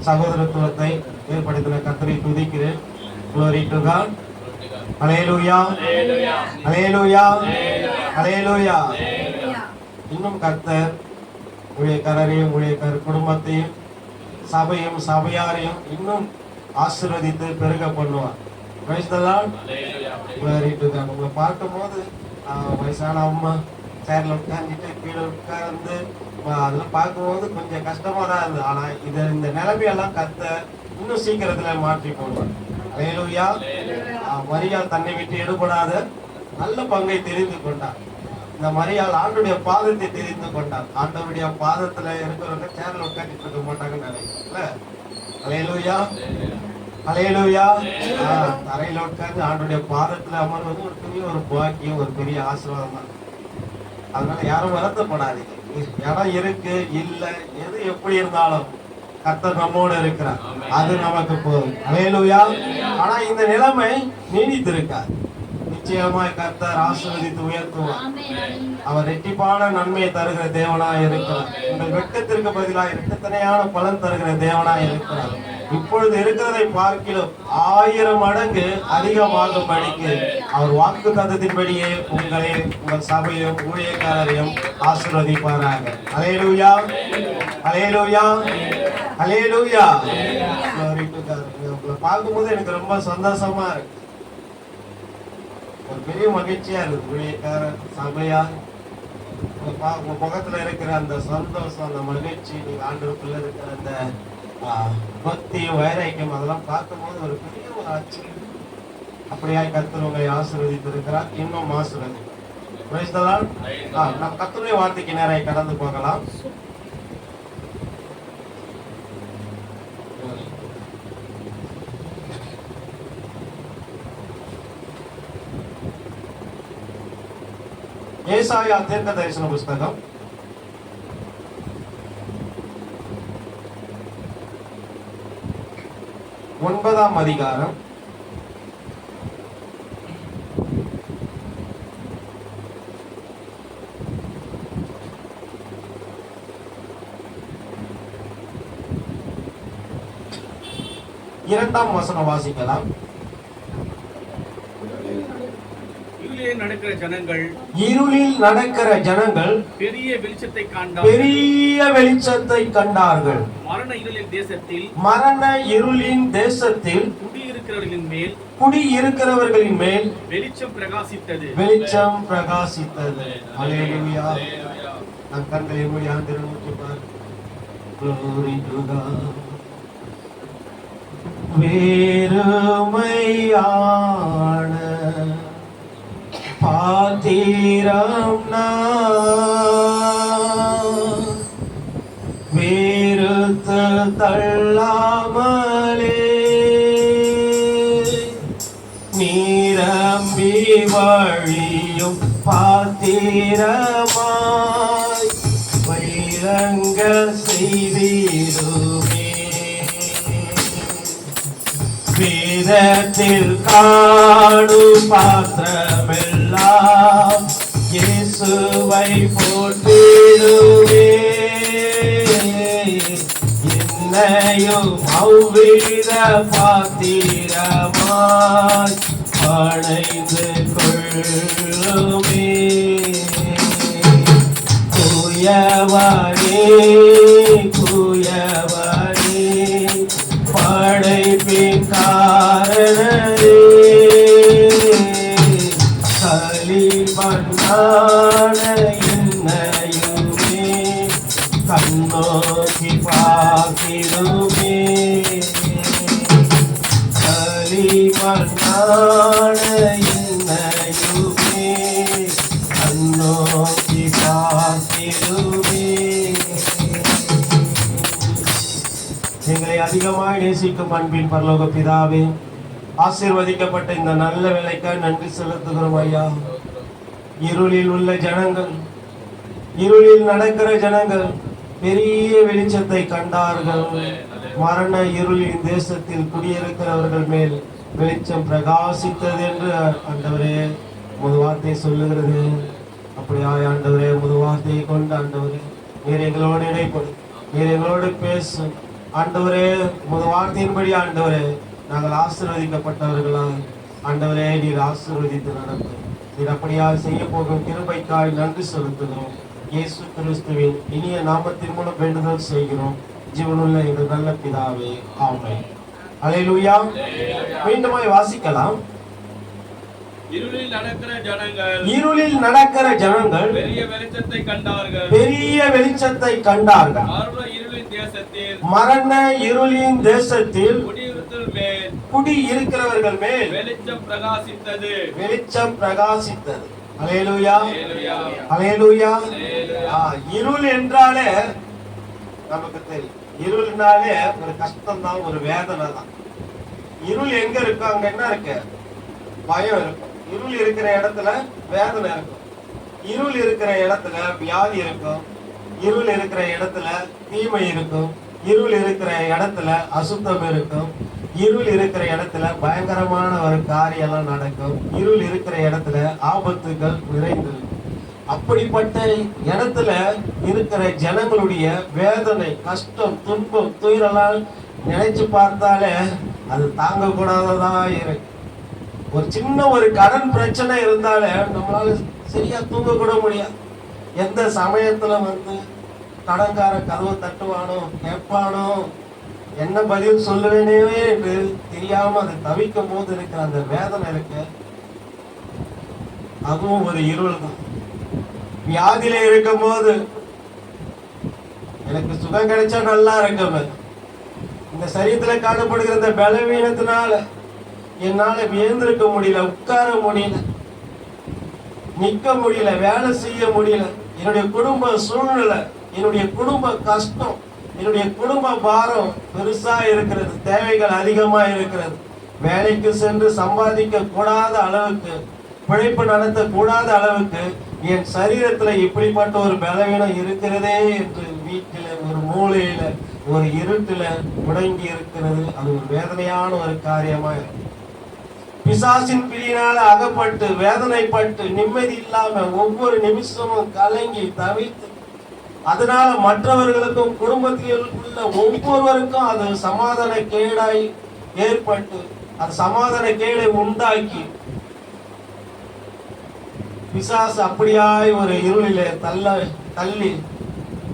சகோதரத்துவத்தை ஏற்படுத்தின கர்த்தரை துதிக்கிறேன். Glory to God. Hallelujah. Hallelujah. Hallelujah. இன்னும் கர்த்தர் ஊழியக்காரரையும் ஊழியக்கார குடும்பத்தையும் சபையும் சபையாரையும் இன்னும் ஆசீர்வதித்து பெருக பண்ணுவார். Praise the Lord. Glory to God. உங்களை பார்க்கும்போது வயசான அம்மா சேர்ல உட்காந்துட்டு கீழே உட்கார்ந்து அதெல்லாம் பார்க்கும்போது கொஞ்சம் கஷ்டமா தான் இருந்தது. ஆனா இந்த நிலைமையெல்லாம் கர்த்தர் இன்னும் சீக்கிரத்துல மாற்றி போடுவார். ஹல்லேலூயா. மரியாள் தன்னை விட்டு எடுபடாத நல்ல பங்கை தெரிந்து கொண்டார். இந்த மரியாள் ஆண்டுடைய பாதத்தை தெரிந்து கொண்டார். ஆண்டவருடைய பாதத்துல இருக்கிறவங்க சேர்ல உட்காந்துட்டு இருக்க மாட்டாங்கன்னு நினைக்கிறேன்ல. ஹல்லேலூயா. ஹல்லேலூயா. தரையில உட்கார்ந்து ஆண்டுடைய பாதத்துல அமர்வது ஒரு பெரிய ஒரு பாக்கியம், ஒரு பெரிய ஆசீர்வாதம் தான். அதனால யாரும் வருத்தப்படாதீங்க. இடம் இருக்கு இல்ல எது எப்படி இருந்தாலும் கர்த்தர் நம்மோடு இருக்கிறார். அது நமக்கு போதும். ஹல்லேலூயா. ஆனா இந்த நிலைமை நீடித்திருக்காது. நிச்சயமாய் கர்த்தர் ஆசீர்வதித்து உயர்த்துவார். அவர் ரெட்டிப்பான நன்மையை தருகிற தேவனாய் இருக்கிறார். உங்கள் வெட்கத்திற்கு பதிலாக இரட்டத்தனையான பலன் தருகிற தேவனாய் இருக்கிறார். இப்பொழுது இருக்கிறதை பார்க்கிலும் 1000 மடங்கு அதிகமாகும்படிக்கு அவர் வாக்கு தத்தத்தின்படியே உங்களை உங்கள் சபையும் ஊழியக்காரரையும் ஆசீர்வதிப்பாராக. ஹல்லேலூயா. ஹல்லேலூயா. ஹல்லேலூயா. உங்களை பார்க்கும்போது எனக்கு ரொம்ப சந்தோஷமா இருக்கு. ஒரு பெரிய மகிழ்ச்சியா இருக்கு. ஊழியக்காரர் சபையா உங்க முகத்துல இருக்கிற அந்த சந்தோஷம், அந்த மகிழ்ச்சி, நீங்க ஆண்டவருக்குள்ள இருக்கிற அந்த பக்தி வைராக்கியம் அதெல்லாம் பார்க்கும்போது ஒரு பெரிய ஒரு ஆச்சரியம். அப்படியாய் கர்த்தர் உங்களை ஆசீர்வதித்திருக்கிறார். இன்னும் ஆசீர்வதி. Praise the Lord. நாம் கர்த்தருடைய வார்த்தைக்கு நேராக கடந்து போகலாம். ஏசாயா தீர்க்க தரிசன புஸ்தகம் 9ஆம் அதிகாரம் 2ஆம் வசனம் வாசிக்கலாம். இருளில் நடக்கிற ஜனங்கள் பெரிய வெளிச்சத்தை கண்டார்கள். மரண இருளின் தேசத்தில் குடியிருக்கிறவர்களின் மேல் வெளிச்சம் பிரகாசித்தது. ஹல்லேலூயா. நம் கண்களை மூடி ஆண்டவரை நோக்கி பாருங்கள். Glory to God. வேறுமையான பாத்திரம் நான் வேறுத்து தள்ளாமலே நீரம்பி வழியும் பாத்திரமாய் வைரங்க செய்திருமே. வேதத்தில் காணும் பாத்திரமெல்லாம் இயேசுவை போற்றிடுவே. என்னையும் அவ்வித பாத்திரமாய் அணைந்து கொள்ளுமே. குயவனே குயவனே படைப்பின் காரணரே களிமண்ணான என்னையுமே கண்ணோக்கி பார்த்திடுமே. களிமண்ணான என்னையுமே கண்ணோக்கி பார்த்திடுமே. எங்களை அதிகமாய் நேசிக்கும் அன்பின் பரலோக பிதாவே, ஆசீர்வதிக்கப்பட்ட இந்த நல்ல வேலைக்காக நன்றி செலுத்துகிறோம் ஐயா. இருளில் உள்ள ஜனங்கள், இருளில் நடக்கிற ஜனங்கள் பெரிய வெளிச்சத்தை கண்டார்கள். மரண இருளின் தேசத்தில் குடியிருக்கிறவர்கள் மேல் வெளிச்சம் பிரகாசித்தது என்று ஆண்டவரே உமது வார்த்தை சொல்லுகிறது. அப்படியாய் ஆண்டவரே உமது வார்த்தையை கொண்டு ஆண்டவரே நீர் எங்களோடு இடைப்படும், நீர் எங்களோடு பேசும். ஆண்டவரே, உமது வார்த்தையின்படி ஆண்டவரே நாங்கள் ஆசீர்வதிக்கப்பட்டவர்களாய் ஆண்டவரே நீர் ஆசீர்வதித்து நடத்தும். நீர் அப்படியா செய்ய போகும் கிருபைக்காய் நன்றி செலுத்துகிறோம். இயேசு கிறிஸ்துவின் இனிய நாமத்தின் மூலம் வேண்டுதல் செய்கிறோம் ஜீவனுள்ள எங்கள் நல்ல பிதாவே, ஆமென். அல்லேலூயா. மீண்டுமாய் வாசிக்கலாம். இருளில் நடக்கிற ஜனங்கள் பெரிய வெளிச்சத்தை கண்டார்கள். மரண இருளின் தேசத்தில் குடி இருக்கிறவர்கள் மேல் வெளிச்சம் பிரகாசித்தது. அல்லேலூயா, அல்லேலூயா. இருள் என்றாலே நமக்கு தெரியும். இருள்னாலே ஒரு கஷ்டம் தான், ஒரு வேதனை தான். இருள் எங்க இருக்கும், அங்க என்ன இருக்கு? பயம் இருக்கும். இருள் இருக்கிற இடத்துல வேதனை இருக்கும். இருள் இருக்கிற இடத்துல வியாதி இருக்கும். இருள் இருக்கிற இடத்துல தீமை இருக்கும். இருள் இருக்கிற இடத்துல அசுத்தம் இருக்கும். இருள் இருக்கிற இடத்துல பயங்கரமான ஒரு காரியெல்லாம் நடக்கும். இருள் இருக்கிற இடத்துல ஆபத்துகள் நிறைந்திருக்கும். அப்படிப்பட்ட இடத்துல இருக்கிற ஜனங்களுடைய வேதனை, கஷ்டம், துன்பம், துயரெல்லாம் நினைச்சு பார்த்தாலே அது தாங்க கூடாததான் இருக்கு. ஒரு சின்ன ஒரு கடன் பிரச்சனை இருந்தாலே நம்மளால சரியா தூங்க கூட முடியாது. எந்த சமயத்துல கடன்கார கதவை தட்டுவானோ, கேட்பானோ, என்ன பதில் சொல்லுவேனே என்று தெரியாம அதை தவிக்கும் போது இருக்கிற அந்த வேதனை இருக்கு, அதுவும் ஒரு இருள் தான். வியாதியில இருக்கும் போது எனக்கு சுகம் கிடைச்சா நல்லா இருக்கும், இந்த சரீரத்துல காணப்படுகிற இந்த பலவீனத்தினால என்னால வியந்திருக்க முடியல, உட்கார முடியல, நிக்க முடியல, வேலை செய்ய முடியல, என்னுடைய குடும்ப சூழ்நிலை, என்னுடைய குடும்ப கஷ்டம், என்னுடைய குடும்ப பாரம் பெருசா இருக்கிறது, தேவைகள் அதிகமா இருக்கிறது, வேலைக்கு சென்று சம்பாதிக்க கூடாத அளவுக்கு, பிழைப்பு நடத்த கூடாத அளவுக்கு என் சரீரத்துல இப்படிப்பட்ட ஒரு பலவீனம் இருக்கிறதே என்று வீட்டில ஒரு மூலையில ஒரு இருட்டுல முடங்கி இருக்கிறது. அது ஒரு வேதனையான ஒரு காரியமா இருக்கு. பிசாசின் பிடியினால அகப்பட்டு வேதனைப்பட்டு நிம்மதி இல்லாம ஒவ்வொரு நிமிஷமும் கலங்கி தவித்து, அதனால மற்றவர்களுக்கும் குடும்பத்தில் உள்ள ஒவ்வொருவருக்கும் அது சமாதான கேடாய் ஏற்பட்டு, அது சமாதான கேடை உண்டாக்கி பிசாசு அப்படியாய் ஒரு இருளில தள்ளி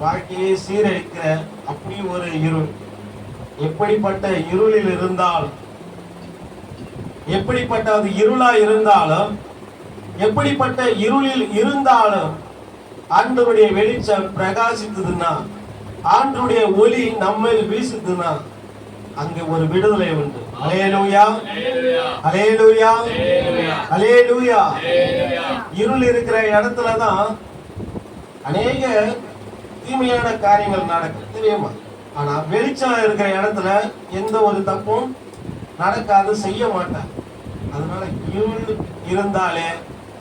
வாழ்க்கையை சீரழிக்கிற அப்படி ஒரு இருள். எப்படிப்பட்ட இருளில் இருந்தாலும், எப்படிப்பட்ட அது இருளா இருந்தாலும், எப்படிப்பட்ட இருளில் இருந்தாலும் ஆண்டவருடைய வெளிச்சம் பிரகாசித்ததுன்னா, ஆண்டவருடைய ஒளி நம்ம வீசுதுன்னா அங்க ஒரு விடுதலை உண்டு. அல்லேலூயா, அல்லேலூயா, அல்லேலூயா. இருள் இருக்கிற இடத்துலதான் அநேக தீமையான காரியங்கள் நடக்கும், தெரியுமா? ஆனா வெளிச்சம் இருக்கிற இடத்துல எந்த ஒரு தப்பும் நடக்காது, செய்ய மாட்டாங்க. அதனால இருள் இருந்தாலே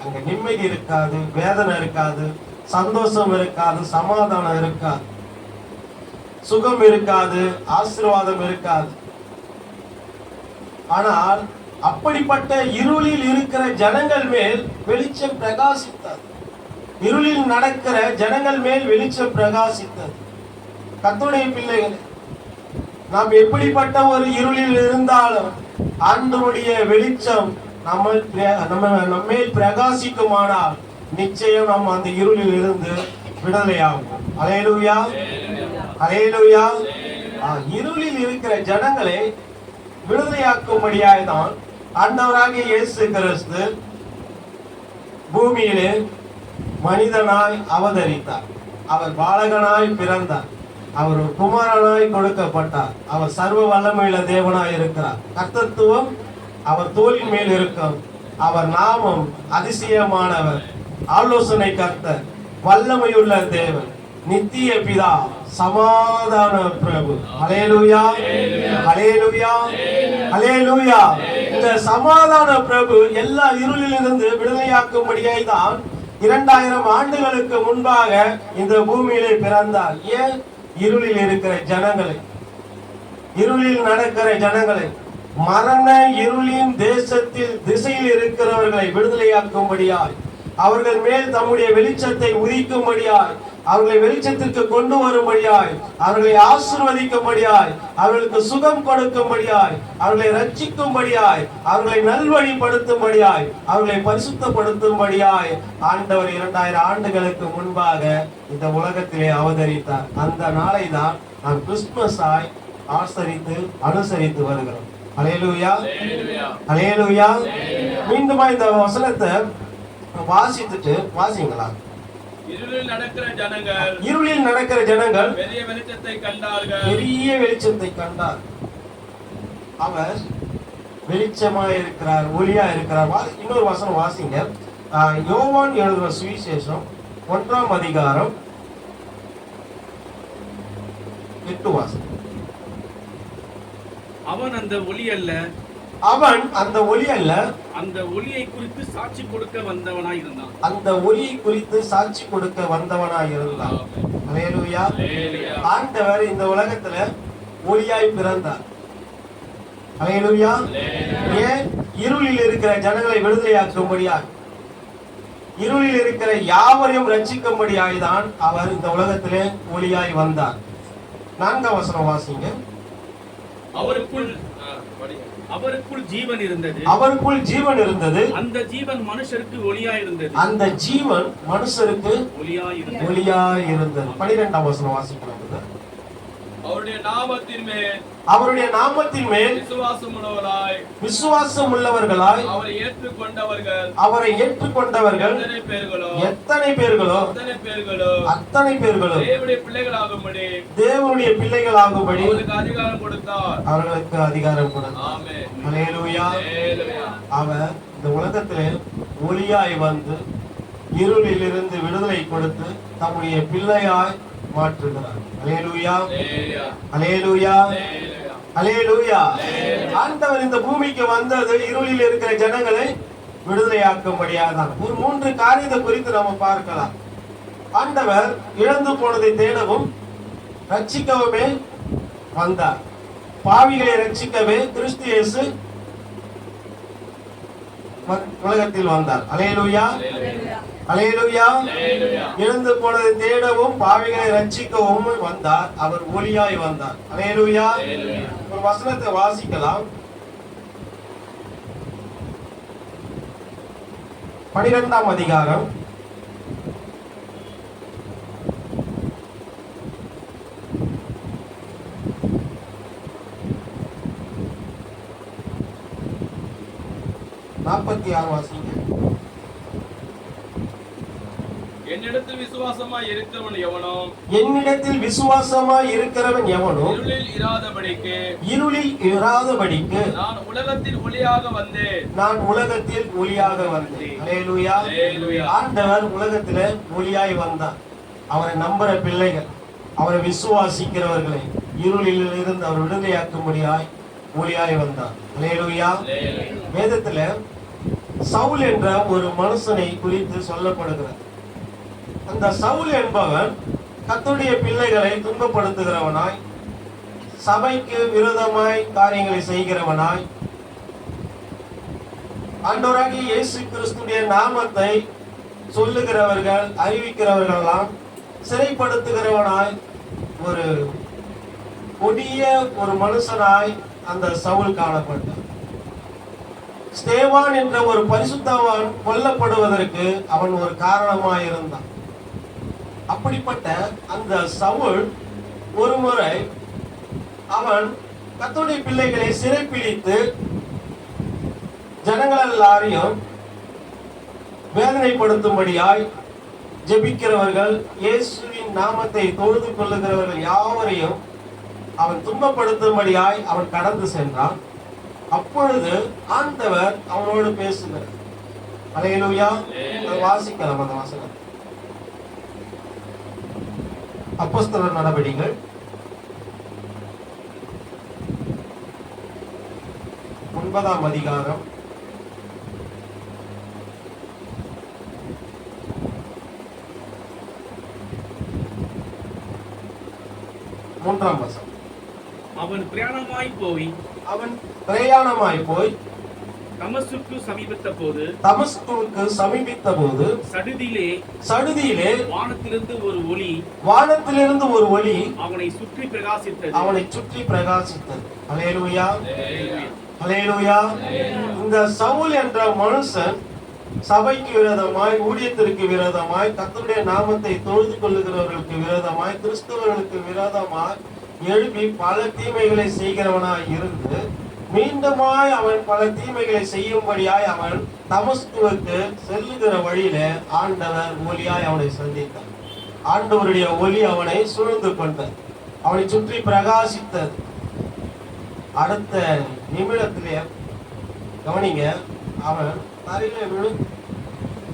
அங்க நிம்மதி இருக்காது, வேதனை இருக்காது, சந்தோஷம் இருக்காது, சமாதானம் இருக்காது, சுகம் இருக்காது, ஆசீர்வாதம் இருக்காது. ஆனால் அப்படிப்பட்ட இருளில் இருக்கிற ஜனங்கள் மேல் வெளிச்சம் பிரகாசித்தது. இருளில் நடக்கிற ஜனங்கள் மேல் வெளிச்சம் பிரகாசித்தது. கர்த்தருடைய பிள்ளைகளே, நாம் எப்படிப்பட்ட ஒரு இருளில் இருந்தாலும் ஆண்டவருடைய வெளிச்சம் நம்மேல் பிரகாசிக்குமானால் நிச்சயம் நாம் அந்த இருளில் இருந்து விடுதலையாகும். அல்லேலூயா, அல்லேலூயா. இருளில் இருக்கிற ஜனங்களை விடுதலையாக்கும்படியாய் தான் ஆண்டவராகிய இயேசு கிறிஸ்து பூமியிலே மனிதனாய் அவதரித்தார். அவர் பாலகனாய் பிறந்தார். அவர் குமாரனாய் கொடுக்கப்பட்டார். அவர் சர்வ வல்லமையுள்ள தேவனாய் இருக்கிறார். கர்த்தத்துவம் அவர் தோளின் மேல் இருக்கும். அவர் நாமம் அதிசயமானவர், ஆலோசனை கர்த்தர், வல்லமையுள்ள தேவன், நித்திய பிதா, சமாதான பிரபு. அல்லேலூயா, அல்லேலூயா, அல்லேலூயா. இந்த சமாதான பிரபு எல்லா இருளிலிருந்து விடுதலையாக்கும்படியாய் தான் 2000 ஆண்டுகளுக்கு முன்பாக இந்த பூமியிலே பிறந்தார். ஏன்? இருளில் இருக்கிற ஜனங்களை, இருளில் நடக்கிற ஜனங்களை, மரண இருளின் தேசத்தில் திசையில் இருக்கிறவர்களை விடுதலையாக்கும்படியாய் அவர்கள் மேல் தம்முடைய வெளிச்சத்தை உதிக்கும்படியாய், அவர்களை வெளிச்சத்திற்கு கொண்டு வரும்படியாய், அவர்களை ஆசீர்வதிக்கும்படியாய், அவர்களுக்கு சுகம் கொடுக்கும்படியாய், அவர்களை ரட்சிக்கும்படியாய், அவர்களை நல்வழிப்படுத்தும்படியாய், அவர்களை பரிசுத்தப்படுத்தும்படியாய் ஆண்டவர் 2000 ஆண்டுகளுக்கு முன்பாக இந்த உலகத்திலே அவதரித்தார். அந்த நாளை தான் நாம் கிறிஸ்துமஸாய் ஆசரித்து அனுசரித்து வருகிறோம். அல்லேலூயா, அல்லேலூயா. மீண்டும் இந்த வசனத்தை வாசித்துட்டு வாசிங்களா. இருளில் நடக்கிற ஜனங்கள், இருளில் நடக்கிற ஜனங்கள் பெரிய வெளிச்சத்தை கண்டார்கள். பெரிய வெளிச்சத்தை கண்டார். அவர் வெளிச்சமாய் இருக்கிறார், ஒளியா இருக்கிறார். இன்னொரு வசனம் வாசிங்க. யோவான் எழுதுற சுவிசேஷம் 1ஆம் அதிகாரம் 8 வாசனம். அவன் அந்த ஒளி அல்ல, அவன் அந்த ஒளி அல்ல, அந்த ஒளியை குறித்து சாட்சி கொடுக்க வந்தவனாய் இருந்தான். அந்த ஒளியை குறித்து சாட்சி கொடுக்க வந்தவனாய் இருந்தான். அல்லேலூயா. ஆண்டவர் இந்த உலகத்துல ஒளியாய் பிறந்தார். அல்லேலூயா. ஏன்? இருளில் இருக்கிற ஜனங்களை விடுதலையாக்கும்படியாய், இருளில் இருக்கிற யாவரையும் ரட்சிக்கும்படியாய் தான் அவர் இந்த உலகத்திலே ஒளியாய் வந்தார். 4ஆம் வசனம் வாசிங்க. அவருக்குள் ஜீவன் இருந்தது, அவருக்குள் ஜீவன் இருந்தது, அந்த ஜீவன் மனுஷருக்கு ஒளியாய் இருந்தது, அந்த ஜீவன் மனுஷருக்கு ஒளியாய் இருந்தது. ஒளியாய் இருந்தது. 12ஆம் வசனம் வாசிக்கலாம். அவருடைய நாமத்தின் மேல், அவருடைய நாமத்தின் மேல் விசுவாசம் உள்ளவர்களாய், விசுவாசம் உள்ளவர்களாய், அவரை ஏற்றுக்கொண்டவர்கள், அவரை ஏற்றுக்கொண்டவர்கள் எத்தனை பேர்களோ அத்தனை பேர்களோ தேவனுடைய பிள்ளைகளாகும்படி, தேவனுடைய பிள்ளைகளாகும்படி அவர்களுக்கு அதிகாரம் கொடுத்தார். அவர்களுக்கு அதிகாரம் கொடுத்தார். ஆமென். அல்லேலூயா. அல்லேலூயா. அவர் இந்த உலகத்திலே ஒளியாய் வந்து இருளில் இருந்து விடுதலை கொடுத்து தம்முடைய பிள்ளையாய் மாற்றுகிறார். அல்லேலூயா, அல்லேலூயா, அல்லேலூயா. ஆண்டவர் இந்த பூமிக்கு வந்தது இருளில் இருக்கிற ஜனங்களை விடுதலையாக்கும்படியாக தான். ஒரு 3 காரியத்தை குறித்து நாம பார்க்கலாம். ஆண்டவர் இழந்து போனதை தேடவும் ரட்சிக்கவுமே வந்தார். பாவிகளை ரட்சிக்கவே கிறிஸ்து இயேசு உலகத்தில் வந்தார். அல்லேலூயா, அல்லேலூயா. இழந்து போனதை தேடவும் பாவிகளை ரட்சிக்கவும் வந்தார். அவர் ஒளியாய் வந்தார். அல்லேலூயா. ஒரு வசனத்தை வாசிக்கலாம். 12ஆம் அதிகாரம் 46 வாசிங்க. என்னிடத்தில் விசுவாசமாய் இருக்கிறவன் எவனோ, என்னிடத்தில் விசுவாசமாய் இருக்கிறவன் எவனோ இருளில் இராதபடிக்கு, இருளில் இராதபடிக்கு நான் உலகத்தில் ஒளியாக வந்தேன். நான் உலகத்தில் ஒளியாக வந்தேன். அல்லேலூயா. அல்லேலூயா. ஆண்டவர் உலகத்திலே ஒளியாய் வந்தார். அவரை நம்புற பிள்ளைகள், அவரை விசுவாசிக்கிறவர்களை இருளில் இருந்து அவர் விடுதலையாக்கும்படியாய் ஒளியாய் வந்தார். அல்லேலூயா. வேதத்துல சவுல் என்ற ஒரு மனுஷனை குறித்து சொல்லப்படுகிறது. அந்த சவுல் என்பவன் கர்த்தருடைய பிள்ளைகளை துன்பப்படுத்துகிறவனாய், சபைக்கு விரோதமாய் காரியங்களை செய்கிறவனாய், ஆண்டவராகிய இயேசு கிறிஸ்துடைய நாமத்தை சொல்லுகிறவர்கள், அறிவிக்கிறவர்கள் எல்லாம் சிறைப்படுத்துகிறவனாய், ஒரு கொடிய ஒரு மனுஷனாய் அந்த சவுல் காணப்பட்டார். ஸ்தேவான் என்ற ஒரு பரிசுத்தவான் கொல்லப்படுவதற்கு அவன் ஒரு காரணமாய் இருந்தான். அப்படிப்பட்ட அந்த சவுல் ஒரு முறை அவன் கர்த்தருடைய பிள்ளைகளை சிறைப்பிடித்து ஜனங்கள் எல்லாரையும் வேதனைப்படுத்தும்படியாய், ஜெபிக்கிறவர்கள், இயேசுவின் நாமத்தை தொழுது கொள்ளுகிறவர்கள் யாவரையும் அவன் துன்பப்படுத்தும்படியாய் அவன் கடந்து சென்றான். அப்பொழுது ஆண்டவர் அவனோடு பேசுகிறார். அல்லேலூயா. வாசிக்கலாம் அந்த வசனம். அப்போஸ்தலர் நடவடிக்கைகள் 9ஆம் அதிகாரம் 3ஆம் வசனம். அவன் பிரயாணமாய் போய் அவன் பிரயாணமாய் போய் தமஸ்குக்கு சமீபித்த போது சடுதியிலே வானத்திலிருந்து ஒரு ஒளி அவனை சுற்றி பிரகாசித்தது. அல்லேலூயா, அல்லேலூயா. இந்த சவுல் என்ற மனுஷன் சபைக்கு விரோதமாய், ஊழியத்திற்கு விரோதமாய், கர்த்தருடைய நாமத்தை தொழுது கொள்ளுகிறவர்களுக்கு விரோதமாய், கிறிஸ்தவர்களுக்கு விரோதமாய் எழுப்பி பல தீமைகளை செய்கிறவனாய் இருந்து மீண்டுமாய் அவன் பல தீமைகளை செய்யும்படியாய் அவன் தமஸ்குவுக்கு செல்லுகிற வழியிலே ஆண்டவர் ஒளியாய் அவனை சந்தித்தார். ஆண்டவருடைய ஒளி அவனை சூழ்ந்து கொண்டது, அவனை சுற்றி பிரகாசித்தது. அடுத்த நிமிடத்திலே கவனிங்க, அவன்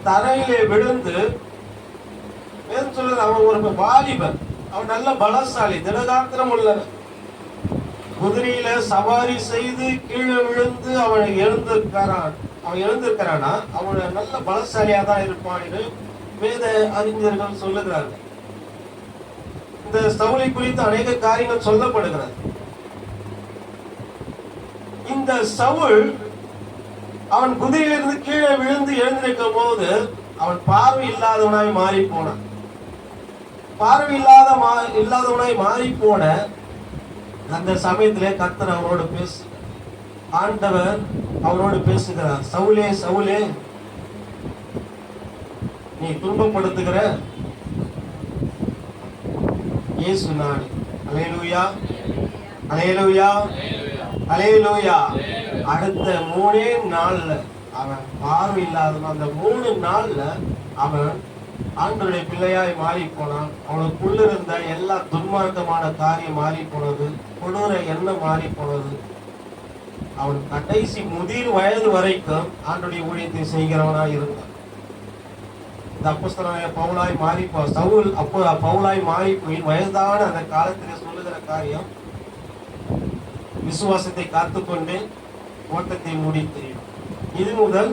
தரையிலே விழுந்து சொல்றது, அவன் ஒரு வாலிபன், அவன் நல்ல பலசாலி, திடகாத்திரம் உள்ளவன். குதிரையில சவாரி செய்து கீழே விழுந்து அவன் எழுந்திருக்கிறானா, அவன் நல்ல பலசாலியா தான் இருப்பான்னு வேத அறிஞர்கள் சொல்லுகிறார்கள். இந்த சவுலை குறித்து அநேக காரியங்கள் சொல்லப்படுகிறது. இந்த சவுல் அவன் குதிரையிலிருந்து கீழே விழுந்து எழுந்திருக்கும் போது அவன் பார்வை இல்லாதவனாய் மாறி போனான். இல்லாதவனாய் மாறி போன அந்த சமயத்திலே கர்த்தர் அவனோடு ஆண்டவர் அவனோடு பேசுகிறார். சவுலே, சவுலே, நீ துன்பப்படுத்துகிற இயேசு நான். அல்லேலூயா, அல்லேலூயா, அல்லேலூயா. அடுத்த 3 நாள்ல அவன் பார்வை இல்லாதவன். அந்த 3 நாள்ல அவன் ஆண்டவருடைய பிள்ளையாய் மாறி போனான். அவனுக்குள்ள இருந்த எல்லா துன்மார்க்கமான காரியம் மாறி போனது, கொடூர எண்ணம் மாறி போனது. அவன் கடைசி முதிர் வயது வரைக்கும் ஆண்டவருடைய ஊழியத்தை செய்கிறவனாய் இருந்தான். இந்த அப்போஸ்தலனாகிய பவுலாய் மாறி சவுல் பவுலாய் மாறி போய் வயதான அந்த காலத்திலே சொல்லுகிற காரியம், விசுவாசத்தை காத்துக்கொண்டு ஓட்டத்தை முடித்தேன், இது முதல்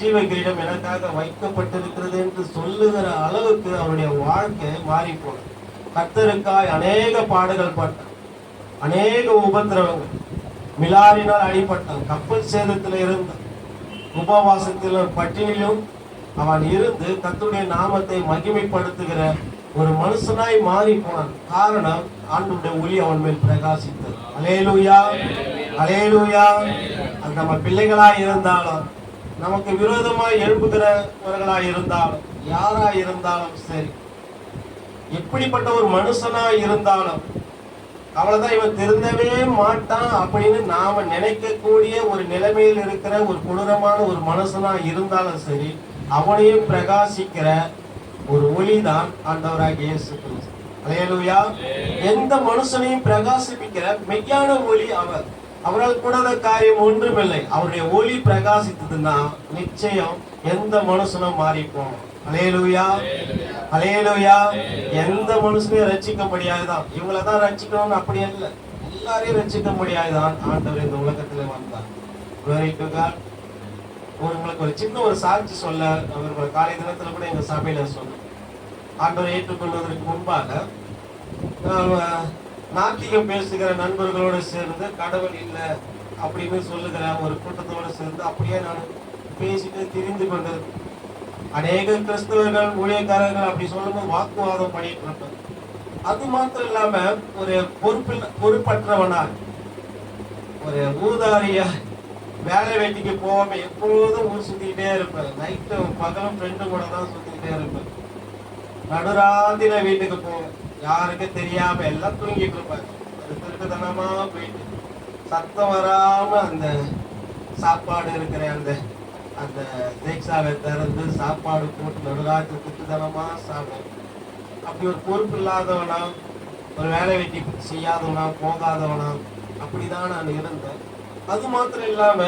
ஜீவ கிரீடம் எனக்காக வைக்கப்பட்டிருக்கிறது என்று சொல்லுகிற அளவுக்கு அவருடைய வாழ்க்கை மாறி போனது. கர்த்தருக்காய் அநேக பாடுகள் பட்டான், அநேக உபத்திரவங்கள், மிலாரினால் அடிபட்டான், கப்பல் சேதத்தில் இருந்தான், உபவாசத்திலும் பட்டினிலும் அவன் இருந்து கர்த்தருடைய நாமத்தை மகிமைப்படுத்துகிற ஒரு மனுஷனாய் மாறி போனான். காரணம், ஆண்டவருடைய ஒளி அவன் மேல் பிரகாசித்தது. அல்லேலூயா, அல்லேலூயா. அது நம்ம பிள்ளைகளாய் இருந்தாலும், நமக்கு விரோதமாய் எழுப்புகிறவர்களாய் இருந்தாலும், யாராய் இருந்தாலும் சரி, எப்படிப்பட்ட ஒரு மனுஷனாய் இருந்தாலும், அவ்வளவுதான் இவன் திருந்தவே மாட்டான் அப்படின்னு நாம நினைக்கக்கூடிய ஒரு நிலைமையில் இருக்கிற ஒரு கொடூரமான ஒரு மனுஷனா இருந்தாலும் சரி, அவனையும் பிரகாசிக்கிற ஒரு ஒளிதான் ஆண்டவராகிய இயேசு கிறிஸ்து. அல்லேலூயா. எந்த மனுஷனையும் பிரகாசிப்பிக்கிற மெய்யான ஒளி அவர். அவரால் கூடாத காரியம் ஒன்றுமில்லை. அவருடைய ஒளி பிரகாசித்ததுன்னா நிச்சயம் எந்த மனுஷனும் மாறி போகணும். அல்லேலூயா, அல்லேலூயா. எந்த மனுஷனையும் ரட்சிக்க முடியாதுதான். இவங்களதான் ரட்சிக்கணும்னு அப்படி அல்ல, எல்லாரையும் ரட்சிக்க முடியாதுதான். ஆண்டவர் இந்த உலகத்துல வந்தார். உங்களுக்கு ஒரு சின்ன ஒரு சாட்சி சொல்ல, அவர் காலை தினத்துல கூட எங்க சபையில சொன்ன, ஆண்டவரை ஏற்றுக்கொள்வதற்கு முன்பாக நாத்திகம் பேசுகிற நண்பர்களோடு சேர்ந்து கடவுள் இல்லை அப்படின்னு சொல்லுகிற ஒரு கூட்டத்தோடு சேர்ந்து அப்படியே நான் பேசிட்டு திரிந்து கொண்டு, அநேக கிறிஸ்தவர்கள் ஊழியக்காரர்கள் அப்படி சொல்லும்போது வாக்குவாதம் பண்ணிட்டு இருப்பேன். அது மாத்திரம் இல்லாம ஒரு பொறுப்பற்றவனா, ஒரு ஊதாரியா, வேலை வெட்டிக்கு போகாம எப்பொழுதும் ஊர் சுத்திக்கிட்டே இருப்பேன். நைட்டு பகலும் ஃப்ரெண்டு கூட தான் சுத்திக்கிட்டே இருப்பேன். நடுராத்திர வீட்டுக்கு போவேன், யாருக்கும் தெரியாம, எல்லாம் தூங்கிட்டு இருப்பேன். அது திருட்டுத்தனமா போயிட்டு சத்தம் வராம அந்த சாப்பாடு இருக்கிற அந்த அந்த தேக்ஸாவை திறந்து சாப்பாடு போட்டு நடுராத்திரி திருட்டுத்தனமா சாப்பிடுவேன். அப்படி ஒரு பொறுப்பு இல்லாதவனா, ஒரு வேலை வெட்டி செய்யாதவனா, போகாதவனா, அப்படிதான் நான் இருந்தேன். அது மாத்திரம் இல்லாம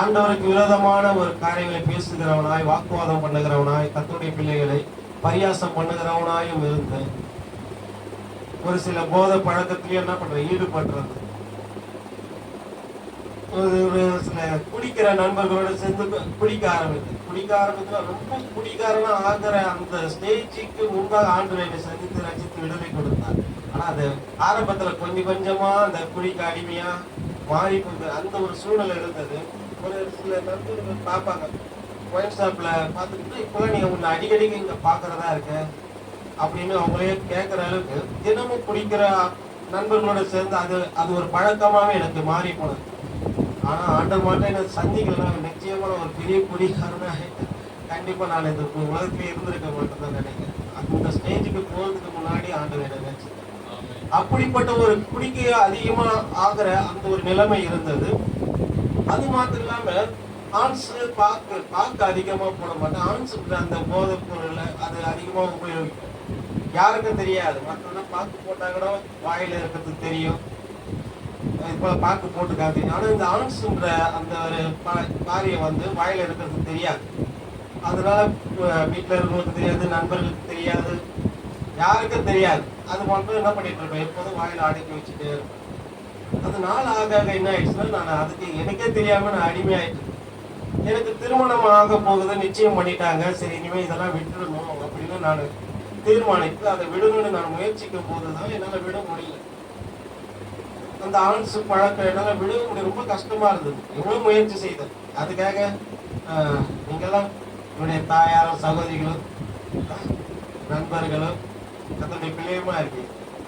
ஆண்டவருக்கு விரோதமான ஒரு காரியங்களை பேசுகிறவனாய், வாக்குவாதம் பண்ணுகிறவனாய், கர்த்தருடைய பிள்ளைகளை பரியாசம் பண்ணுகிறவனாயும் இருந்தேன். ஒரு சில போதை பழக்கத்திலேயே என்ன பண்ற, ஈடுபடுறது. ஒரு சில குடிக்கிற நண்பர்களோட சேர்ந்து குடிக்க ஆரம்பித்து ரொம்ப குடிக்காரனா ஆகிற அந்த ஸ்டேஜுக்கு முன்பாக ஆண்டவரை சந்தித்து ரசித்து விடுதலை கொடுத்தார். ஆனா அது ஆரம்பத்துல கொஞ்சம் கொஞ்சமா அந்த குடிக்க அடிமையா மாறி போகுது, அந்த ஒரு சூழ்நிலை இருந்தது. ஒரு சில நண்பர்கள் பார்ப்பாங்க, ஒயின் ஷாப்ல பார்த்துக்கிட்டு இப்போலாம் நீங்க உன்னை அடிக்கடிக்கு இங்க பார்க்கறதா இருக்கு அப்படின்னு அவங்களே கேட்குற அளவுக்கு தினமும் குடிக்கிற நண்பர்களோட சேர்ந்து அது அது ஒரு பழக்கமாவே எனக்கு மாறி போனது. ஆனா ஆண்டவர் மட்டும் எனக்கு சந்திக்கலாம் நிச்சயமா ஒரு பெரிய குடிகாரனா கண்டிப்பா நான் இந்த உலகத்திலே இருந்திருக்க மாட்டேன் தான் நினைக்கிறேன். அந்த ஸ்டேஜுக்கு போறதுக்கு முன்னாடி ஆண்டவர் என்ன நினைச்சேன். அப்படிப்பட்ட ஒரு குடிக்க அதிகமா ஆகிற அந்த ஒரு நிலைமை இருந்தது. அது மாத்திரம் இல்லாம ஆன்ஸ் பாக்கு அதிகமா போட மாட்டேன். ஆன்ஸ் அந்த போதைப் பொருள் அது அதிகமா உபயோகிப்பேன். யாருக்கும் தெரியாது. மற்றவங்க பாக்கு போட்டா கூட வாயில இருக்கிறது தெரியும். இப்போ பாக்கு போட்டு காப்பீங்க. ஆனா இந்த ஆன்ஸ்ன்ற அந்த ஒரு காரியம் வந்து வாயில இருக்கிறது தெரியாது. அதனால வீட்டுல இருக்கிறவங்களுக்கு தெரியாது, நண்பர்களுக்கு தெரியாது, யாருக்கும் தெரியாது. அது மட்டும் என்ன பண்ணிட்டு இருப்பேன், எப்போதும் வாயில அடக்கி வச்சுட்டே இருப்பேன். அது நாள் ஆக ஆக என்ன ஆயிடுச்சுன்னா நான் அதுக்கு எனக்கே தெரியாம நான் அடிமையாயிட்டேன். எனக்கு திருமணம் ஆக போகுது, நிச்சயம் பண்ணிட்டாங்க. சரி இனிமே இதெல்லாம் விட்டுடணும் அப்படின்னு நான் தீர்மானித்து அதை விடணும்னு நான் முயற்சிக்கும் போதுதான் என்னால விட முடியல. அந்த ஆன்ஸ் பழக்கம் என்னால விட முடியும், ரொம்ப கஷ்டமா இருந்தது. எவ்வளவு முயற்சி செய்தேன். அதுக்காக நீங்கெல்லாம் என்னுடைய தாயாரும் சகோதரிகளும் நண்பர்களும் தன்னுடைய பிள்ளையுமா இருக்கு.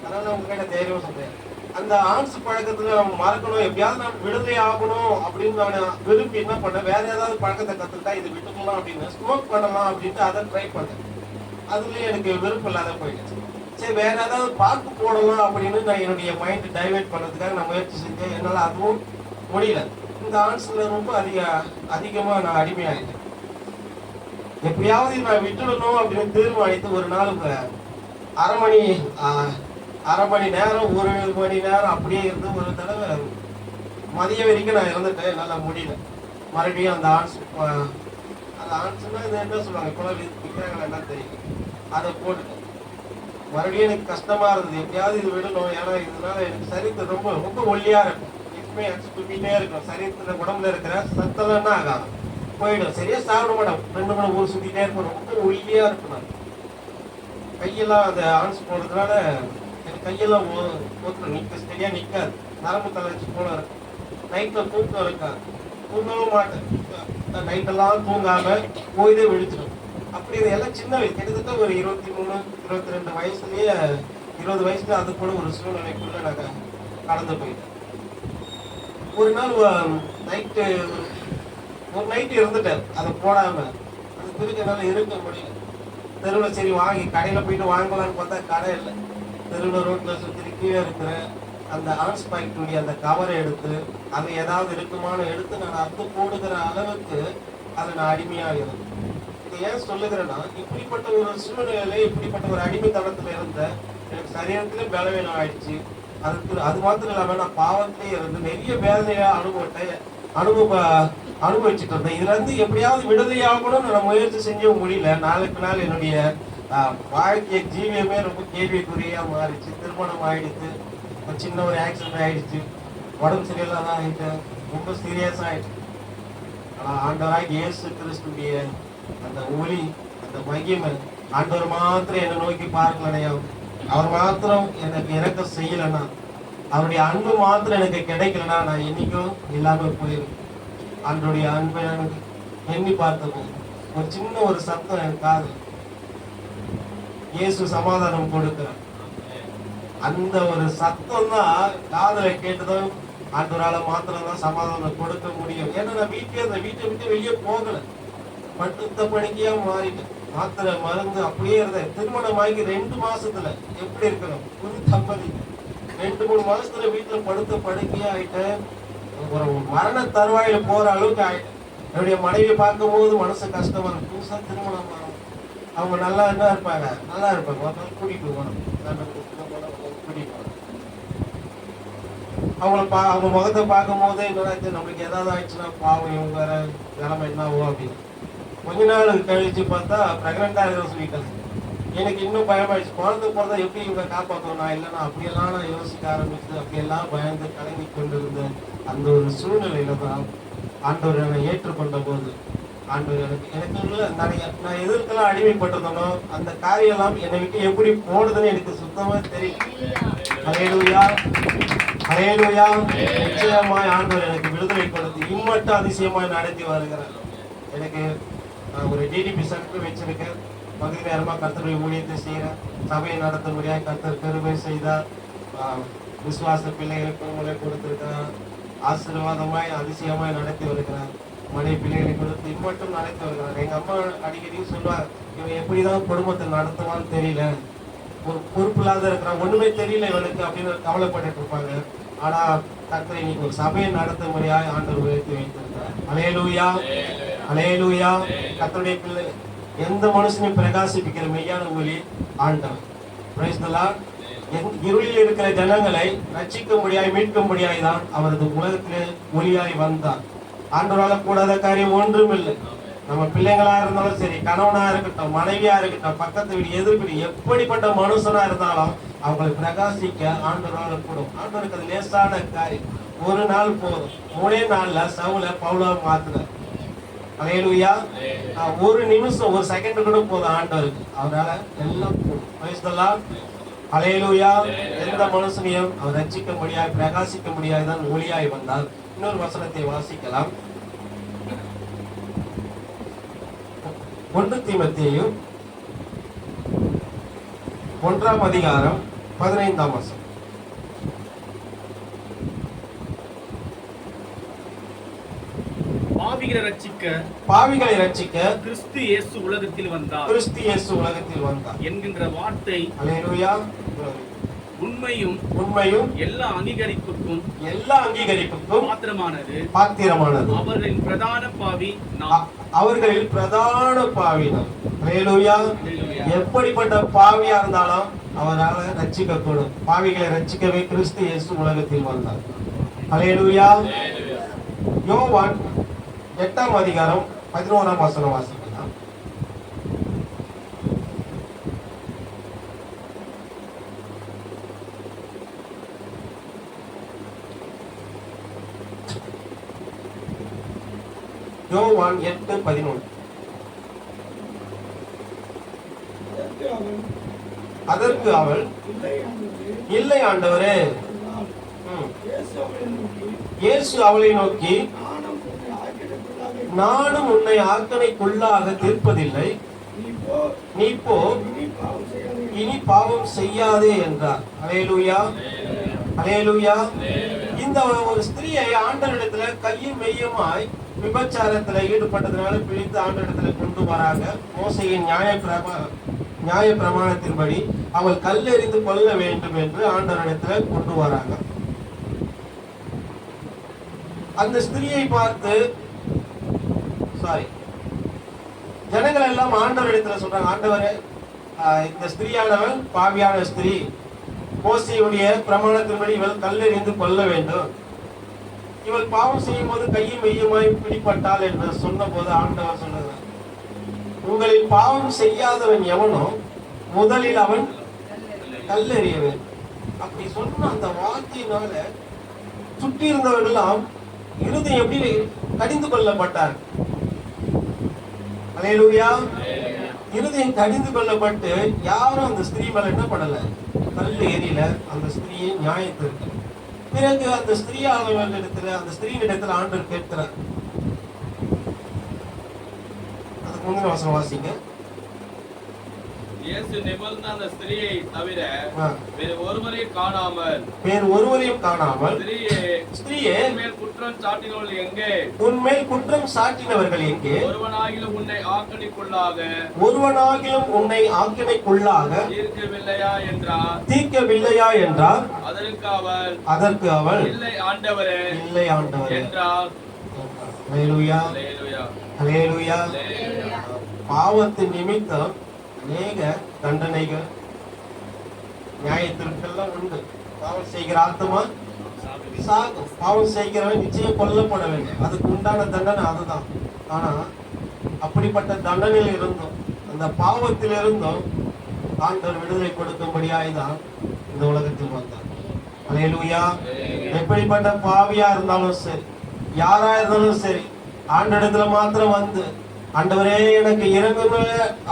அதனால உங்ககிட்ட தைரியம் சொல்றேன், அந்த ஆன்ஸ் பழக்கத்துல நம்ம மறக்கணும், எப்படியாவது நான் விடுதலை ஆகணும் அப்படின்னு நான் விரும்பி என்ன பண்ணேன், வேற ஏதாவது பழக்கத்தை கத்துக்கிட்டா இது விட்டுக்கலாம் அப்படின்னு ஸ்மோக் பண்ணலாம் அப்படின்ட்டு அதை ட்ரை பண்ணேன். அதுலயும் எனக்கு விருப்பம் இல்லாத போயிடுச்சு. சரி வேற ஏதாவது பாக்கு போடலாம் அப்படின்னு நான் என்னுடைய மைண்ட் டைவெர்ட் பண்ணதுக்காக நான் முயற்சி செஞ்சேன். என்னால அதுவும் முடியல. இந்த ஆன்ஸ்ல ரொம்ப அதிகமா நான் அடிமையாயிட்டேன். எப்படியாவது நான் விட்டுடணும் அப்படின்னு தீர்மானித்து ஒரு நாள் அரை மணி நேரம் 1 மணி நேரம் அப்படியே இருந்து ஒரு தடவை மதியம் வரைக்கும் நான் இருந்துட்டேன். என்னால முடியல. மறுபடியும் அந்த ஆன்ஸ்னா இது என்ன சொல்லுவாங்க, இப்போலாம் விற்கிறாங்களா என்ன தெரியும், அதை போட்டுட்டேன். மறுபடியும் எனக்கு கஷ்டமா இருந்தது, எப்படியாவது இது விடணும். ஏன்னா இதனால எனக்கு சரீரத்தை ரொம்ப ரொம்ப ஒல்லியா இருக்கும், எப்பவுமே துப்பிட்டே இருக்கும். சரீரத்துல உடம்புல இருக்கிற சத்தெல்லாம் ஆகாது போயிடும். சரியா சாப்பிட மாட்டேன், 2 மணி ஊர் சுத்திட்டே இருக்கும், ரொம்ப ஒல்லியா இருக்கும். நான் கையெல்லாம் அந்த ஆன்ஸ் போடுறதுனால எனக்கு கையெல்லாம் சரியா நிற்காது, நரம்பு தளர்ச்சி போல இருக்கும். நைட்ல தூக்கம் இருக்காது, தூங்கவும் மாட்டேன். நைட்டெல்லாம் தூங்காம போய்தே விழிச்சிடும். அப்படி இதெல்லாம் சின்ன வயசு, கிட்டத்தட்ட ஒரு 23 22 வயசுலயே 20 வயசுல அது கூட ஒரு சூழ்நிலைக்குள்ள நாங்க கடந்து போயிட்டேன். ஒரு நாள் ஒரு நைட்டு இருந்துட்டேன் அதை போடாம. அது பிறகு என்னால இருக்க முடியல. தெருவில் சரி வாங்கி கடையில போயிட்டு வாங்கலாம்னு பார்த்தா கடை இல்லை. தெருவில் ரோட்ல சுற்றி கீழே இருக்கிற அந்த ஆன்ஸ் பாக்கெட்டுடைய அந்த கவரை எடுத்து அது ஏதாவது இருக்குமான்னு எடுத்து நான் அறுத்து போடுகிற அளவுக்கு அதை நான் அடிமையாகிறேன். இதை ஏன் சொல்லுகிறேன்னா, இப்படிப்பட்ட ஒரு சூழ்நிலையில இப்படிப்பட்ட ஒரு அடிமைத்தனத்துல இருந்த எனக்கு சரீரத்திலே பலவீனம் ஆயிடுச்சு. அது மாத்திரம் இல்லாம நான் பாவத்திலே இருந்து நிறைய வேதனையா அனுபவிச்சுட்டு இருந்தேன். இதுல இருந்து எப்படியாவது விடுதலையாகணும்னு நான் முயற்சி செஞ்சே முடியல. நாளுக்கு நாள் என்னுடைய வாழ்க்கை ஜீவியமே ரொம்ப கேள்விக்குறியா மாறிச்சு. திருமணம் ஆயிடுச்சு, சின்ன ஒரு ஆக்சிடென்ட் ஆயிடுச்சு, உடம்பு சரியில்லாத ஆகிட்டேன், ரொம்ப சீரியஸா ஆயிடுச்சு. ஆனா ஆண்டவராக இயேசு கிறிஸ்துடைய அந்த ஒளி, அந்த மகிமை, ஆண்டவர் மாத்திரம் என்னை நோக்கி பார்க்கலையா, அவர் மாத்திரம் எனக்கு இறக்கம் செய்யலைன்னா, அவருடைய அன்பு மாத்திரம் எனக்கு கிடைக்கலன்னா நான் என்னைக்கும் இல்லாம போயிருக்கேன். ஆண்டவருடைய அன்பை எனக்கு எண்ணி பார்த்தப்போ ஒரு சின்ன ஒரு சத்தம் எனக்கு காது, இயேசு சமாதானம் கொடுக்கிறார். அந்த ஒரு சத்தம் தான் காதலை கேட்டுதான் ஆண்டவரால மாத்திரம் தான் சமாதானம் கொடுக்க முடியும். ஏன்னா நான் வீட்டை விட்டு வெளியே போகல, படுத்த பணிக்கையா மாறிட்டேன். மாத்திரை மருந்து அப்படியே இருந்தேன். திருமணம் ஆகி 2 மாசத்துல எப்படி இருக்கணும், புது தம்பதி 2-3 மாசத்துல வீட்டுல படுத்த படுக்கையா ஆயிட்டேன். ஒரு மரண தருவாயில போற அளவுக்கு ஆயிட்டேன். என்னுடைய மனைவியை பார்க்கும் போது மனசு கஷ்டமா இருக்கும். புதுசா திருமணம் அவங்க நல்லா என்ன இருப்பாங்க, நல்லா இருப்பாங்க. ஒரு நாள் கூட்டிட்டு போகணும், கூட்டிட்டு போகணும். அவங்க முகத்தை பார்க்கும் போது என்ன நம்மளுக்கு ஏதாவது ஆயிடுச்சுன்னா பாவம் இவங்க வேற நிலைமை என்னாகும் அப்படின்னு. கொஞ்ச நாள் கழிச்சு பார்த்தா பிரெக்னெண்டா இருக்க சொல்லிட்டாங்க. எனக்கு இன்னும் பயமாயிடுச்சு. குழந்தை பிறந்தா எப்படி இவங்க காப்பாற்றணும், நான் இல்லைன்னா அப்படியெல்லாம் நான் யோசிக்க ஆரம்பிச்சு அப்படியெல்லாம் பயந்து கலங்கி கொண்டிருந்த அந்த ஒரு சூழ்நிலையில தான் ஆண்டவர் என்னை ஏற்றுக்கொண்ட போது ஆண்டவர் எனக்கு நான் எதற்கெல்லாம் அடிமைப்பட்டிருந்தனோ அந்த காரியெல்லாம் என்னை விட்டு எப்படி போடுதுன்னு எனக்கு சுத்தமா தெரியும். அல்லேலூயா. ஹல்லேலூயா. நிச்சயமாய் ஆண்டவர் எனக்கு விடுதலை கொடுத்து இம்மட்டும் அதிசயமாய் நடத்தி வருகிறார். எனக்கு ஒரு டிடிபி சென்டர் வச்சிருக்கேன். பகுதி நேரமாக கர்த்தருடைய ஊழியத்தை செய்கிறேன். சபையை நடத்தும்படியாக கர்த்தர் பெருமை செய்தார். விசுவாச பிள்ளைகளுக்கு உங்களை கொடுத்திருக்கிறார். ஆசீர்வாதமாய் அதிசயமாய் நடத்தி வருகிறார். மனை பிள்ளைகளை கொடுத்து இம்மட்டும் நடத்தி வருகிறார். எங்க அம்மா அடிக்கடி சொல்லுவார், இவன் எப்படிதான் குடும்பத்தை நடத்துவான்னு தெரியல, ஒரு பொறுப்பு இல்லாத இருக்கிறான், ஒண்ணுமே தெரியல இவனுக்கு அப்படின்னு கவலைப்பட்டு இருப்பாங்க. ஆனா கர்த்தர் இன்னைக்கு ஒரு சபையை நடத்தும்படியாக ஆண்டவர் உயர்த்தி வைத்திருக்கிறார். ஹல்லேலூயா, ஹல்லேலூயா. கர்த்தருடைய பிள்ளை எந்த மனுஷனையும் பிரகாசிப்பிக்கிற மெய்யான ஒளி ஆண்டவர். Price the Lord. இருளில் இருக்கிற ஜனங்களை ரட்சிக்கும்படியாய் மீட்கும்படியாய் தான் அவரது உலகத்திலே ஒளியாய் வந்தார். ஆண்டவரால கூடாத காரியம் ஒன்றும் இல்லை. நம்ம பிள்ளைங்களா இருந்தாலும் சரி, கணவனா இருக்கட்டும், மனைவியா இருக்கட்டும், பக்கத்து வீடு, எதிர்ப்பு, எப்படிப்பட்ட மனுஷனா இருந்தாலும் அவங்களை பிரகாசிக்க ஆண்டவரால கூடும். ஆண்டவருக்கு அது லேசான காரியம். ஒரு நாள் போதும். 3 நாள்ல சவுல பவுலா மாத்துறார். ஹல்லேலூயா. ஒரு நிமிஷம், ஒரு செகண்ட் கூட போதும் ஆண்டவருக்கு. அவரால எல்லாம் கூடும். Praise the Lord. ஹல்லேலூயா. எந்த மனுஷனையும் அவர் ரட்சிக்க முடியாது, பிரகாசிக்க முடியாது தான் ஒளியாய் வந்தார். இன்னொரு வசனத்தை வாசிக்கலாம். 1 தீமோத்தேயு 1ஆம் அதிகாரம் 15ஆம் வசனம். பாவிகளை ரட்சிக்க கிறிஸ்து இயேசு உலகத்தில் வந்தார். கிறிஸ்து இயேசு உலகத்தில் வந்தார் என்கின்ற வார்த்தை ஹல்லேலூயா உண்மையும் எல்லா அங்கீகரிப்புக்கும் பாத்திரமானது. அவர்களின் பிரதான பாவி நான். ஹல்லேலூயா. எப்படிப்பட்ட பாவியா இருந்தாலும் அவரால் ரட்சிக்கக்கூடும். பாவிகளை ரட்சிக்கவே கிறிஸ்து இயேசு உலகத்தில் வந்தார். ஹல்லேலூயா. யோவான் 8ஆம் அதிகாரம் 11ஆம் வசனம் வாசிக்கலாம். யோவான் 8:11. அதற்கு அவள், இல்லை ஆண்டவரே. இயேசு அவளை நோக்கி, நானும் உன்னை ஆக்கணைக்குள்ளாக தீர்ப்பதில்லை, நீ போ, இனி பாவம் செய்யாதே என்றார். ஹல்லேலூயா, ஹல்லேலூயா. இந்த ஒரு ஸ்திரியை ஆண்டவரிடத்துல கையும் மெய்யுமாய் விபச்சாரத்துல ஈடுபட்டதுனால பிடித்து ஆண்டவரிடத்துல கொண்டு வராங்க. மோசையின் நியாய பிரமாணத்தின்படி அவள் கல்லெறிந்து கொள்ள வேண்டும் என்று ஆண்டவரிடத்துல கொண்டு வராங்க. அந்த ஸ்திரியை பார்த்து ஜனங்கள் எல்லாம் ஆண்டவரிடத்துல சொல்றாங்க, ஆண்டவரே, இந்த ஸ்திரியானவள் பாவியான ஸ்திரீ, மோசையுடைய பிரமாணத்தின்படி இவள் கல்லெறிந்து கொள்ள வேண்டும், இவள் பாவம் செய்யும் போது கையும் மெய்யுமாய் பிடிப்பட்டாள் என்று சொன்ன போது ஆண்டவர் சொல்லுகிறார், உங்களில் பாவம் செய்யாதவன் எவனோ முதலில் அவன் கல்லெறியவன். அப்படி சொன்ன அந்த வார்த்தையினால சுற்றி இருந்தவர்களெல்லாம் இருதயம் எப்படி கடிந்து கொள்ளப்பட்டார். ஹல்லேலூயா. இருதயம் கடிந்து கொள்ளப்பட்டு யாரும் அந்த ஸ்திரீ மேல என்ன பண்ணல, கல் எரியல. அந்த ஸ்திரீயை நியாயத்திற்கு பிறகு அந்த ஸ்திரீயாளர்களிடத்துல, அந்த ஸ்திரீனிடத்துல ஆண்டவர் கேட்கிறார். அதுக்கு முந்தின வசனம் வாசிங்க. இயேசு நிமிர்ந்த அந்த ஸ்திரியை தவிர வேறு ஒருவரையும் காணாமல், ஸ்திரீயே, உன்மேல் குற்றம் சாட்டினவர்கள் எங்கே? ஒருவனாகிலும் உன்னை ஆக்கினைக்குள்ளாக தீர்க்கவில்லையா என்றார். அதற்கு அவள் இல்லை ஆண்டவரே என்றார். ஹல்லேலூயா, ஹல்லேலூயா. பாவத்தின் நிமித்தம் அநேக தண்டனைகள் நியாயத்திற்கெல்லாம் உண்டு. பாவம் செய்கிற ஆத்மா சாகும். பாவம் செய்கிறவன் நிச்சயம் கொல்லப்பட வேண்டும். அதுக்கு உண்டான தண்டனை அதுதான். ஆனா அப்படிப்பட்ட தண்டனையில் இருந்தும், அந்த பாவத்தில் இருந்தும் ஆண்டவர் விடுதலை கொடுக்கும்படியாய்தான் இந்த உலகத்தில் வந்தார். ஹல்லேலூயா. எப்படிப்பட்ட பாவியா இருந்தாலும் சரி, யாரா இருந்தாலும் சரி, ஆண்டவரிடத்துல மாத்திரம் வந்து, ஆண்டவரே எனக்கு இறங்குமே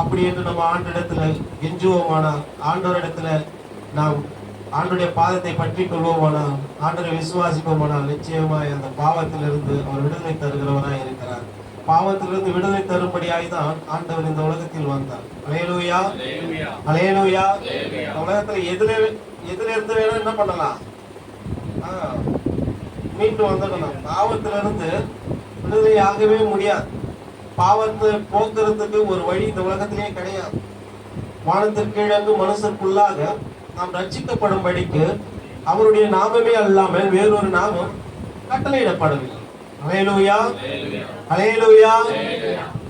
அப்படி என்று நம்ம ஆண்டவரிடத்துல கெஞ்சுவோமானால், ஆண்டவரிடத்துல நாம் ஆண்டுடைய பாதத்தை பற்றி கொள்வோமானால், ஆண்டரை விசுவாசிப்போமானால், நிச்சயமாய் அந்த பாவத்திலிருந்து அவர் விடுதலை தருகிறவராய் இருக்கிறார். பாவத்திலிருந்து விடுதலை தரும்படியாய் தான் ஆண்டவர் இந்த உலகத்தில் வந்தார். அல்லேலூயா, அல்லேலூயா. உலகத்துல எதுல இருந்து வேணா என்ன பண்ணலாம், மீண்டு வந்துடலாம். பாவத்திலிருந்து விடுதலை ஆகவே முடியாது. பாவத்தை போக்குறதுக்கு ஒரு வழி இந்த உலகத்திலேயே கிடையாது. வானத்திற்கீழங்கு மனுஷருக்குள்ளாக நாம் ரட்சிக்கப்படும்படிக்கு அவருடைய நாமமே அல்லாமல் வேறொரு நாமம் கட்டளையிடப்படவில்லை. அல்லேலூயா, அல்லேலூயா,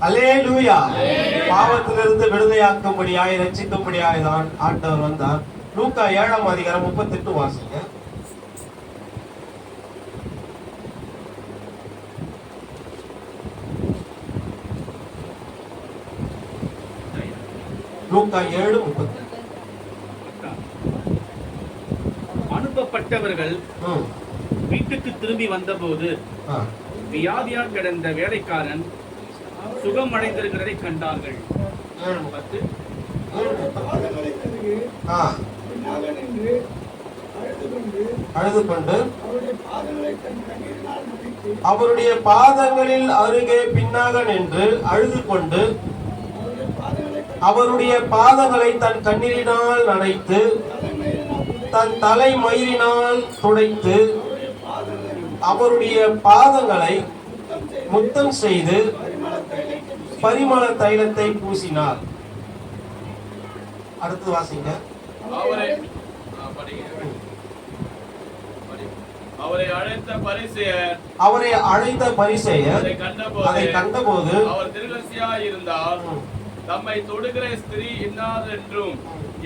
அல்லேலூயா. பாவத்திலிருந்து விடுதலையாக்கும்படியாய் ரட்சிக்கும்படியாய் தான் ஆண்டவர் வந்தார். லூக்கா 7ஆம் அதிகாரம் 38 வாசிங்க. லூக்கா 7:38. அனுப்பப்பட்டவர்கள் வீட்டுக்கு திரும்பி வந்தபோது வியாதியால் கிடந்த வேலைக்காரன் சுகமடைந்திருக்கிறதை கண்டார்கள். அழுது கொண்டு அவருடைய பாதங்களில் அருகே பின்னாக நின்று அழுது கொண்டு அவருடைய பாதங்களை தன் கண்ணீரினால் நனைத்து தன் தலை மயிரினால் துடைத்து அவருடைய பாதங்களை முத்தம் செய்து பரிமள தைலத்தை பூசினார். அடுத்து வாசிங்க. அவரை அழைத்த பரிசேயர் அதை கண்டபோது அவர் திருகசியாய் இருந்தார். தம்மை தொடுகிற ஸ்திரீ இன்னாரென்றும்